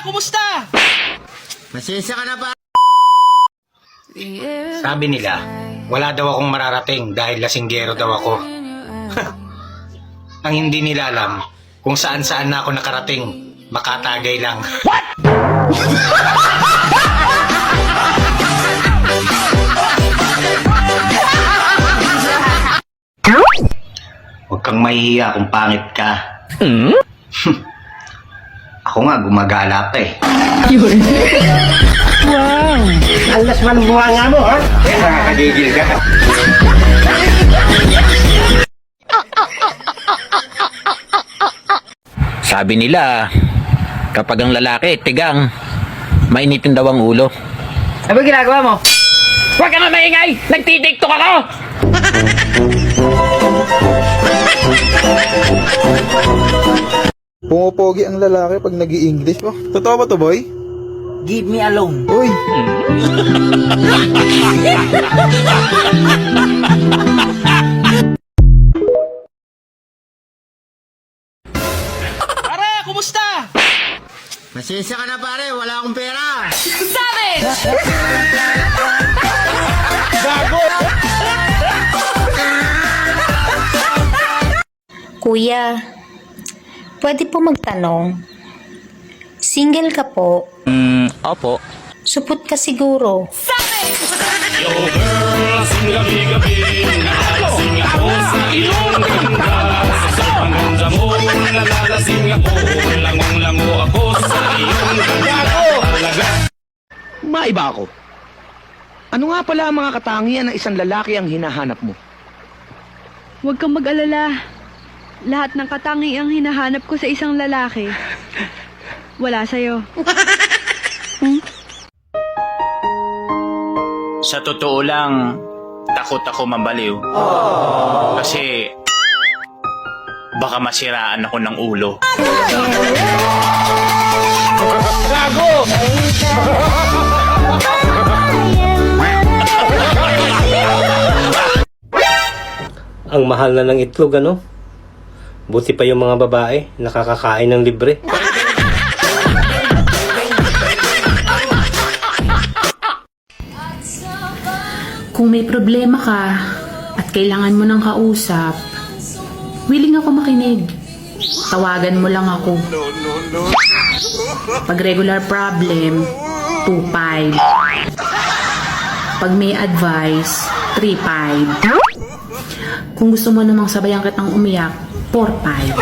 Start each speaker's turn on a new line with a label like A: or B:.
A: Kumusta?
B: Masensya ka na pa.
C: Sabi nila, wala daw akong mararating dahil lasinggero daw ako. Ang hindi nila alam, kung saan-saan na ako nakarating, makatagay lang. Huwag kang mahihiya kung pangit ka. Ako nga, gumagala pa eh.
B: Ang lasman buha nga mo, ha?
C: Nakakagigil ka.
D: Sabi nila, kapag ang lalaki tigang, mainitin daw ang ulo.
A: Ano ba ginagawa mo?
D: Huwag ka na maingay! Nagtitiktok ako!
E: Pumopogi ang lalaki pag nag-i-English mo. Totoo ba to, boy?
A: Give me alone.
E: Uy!
A: Pare, kumusta?
B: Masensya ka na pare, wala akong pera.
F: Kuya, pwede po magtanong. Single ka po?
D: Opo.
F: Supot ka siguro.
G: Maiba ako. Ano nga pala ang mga katangian ng isang lalaki ang hinahanap mo?
H: Huwag kang mag-alala. Lahat ng katangiang hinahanap ko sa isang lalaki, wala sa'yo.
D: Sa totoo lang, takot ako mabaliw. Kasi, baka masiraan ako ng ulo.
I: Ang mahal na ng itlog, ano? Buti pa yung mga babae, nakakakain ng libre.
J: Kung may problema ka at kailangan mo ng kausap, willing ako makinig. Tawagan mo lang ako. Pag regular problem, 2-5. Pag may advice, 3-5. Kung gusto mo namang sabayan kitang umiyak, 4-5.